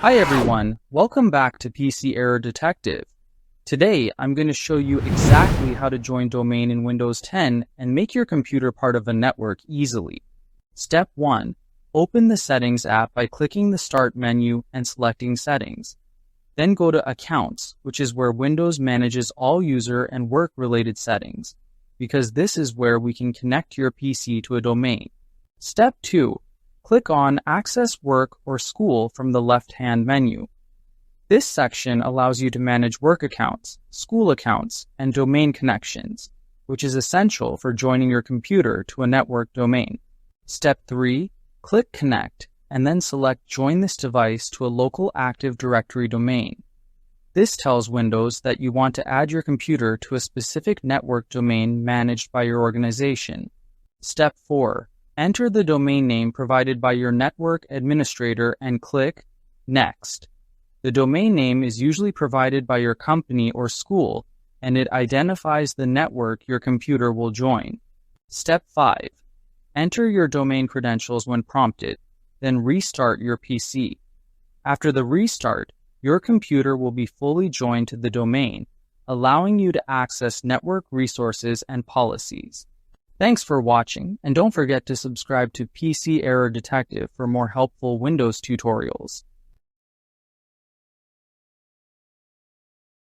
Hi everyone, welcome back to PC Error Detective. Today, I'm going to show you exactly how to join domain in Windows 10 and make your computer part of a network easily. Step 1. Open the Settings app by clicking the Start menu and selecting Settings. Then go to Accounts, which is where Windows manages all user and work-related settings, because this is where we can connect your PC to a domain. Step 2. Click on Access Work or School from the left-hand menu. This section allows you to manage work accounts, school accounts, and domain connections, which is essential for joining your computer to a network domain. Step 3. Click Connect, and then select Join this device to a local Active Directory domain. This tells Windows that you want to add your computer to a specific network domain managed by your organization. Step 4. Enter the domain name provided by your network administrator and click Next. The domain name is usually provided by your company or school, and it identifies the network your computer will join. Step 5. Enter your domain credentials when prompted, then restart your PC. After the restart, your computer will be fully joined to the domain, allowing you to access network resources and policies. Thanks for watching, and don't forget to subscribe to PC Error Detective for more helpful Windows tutorials.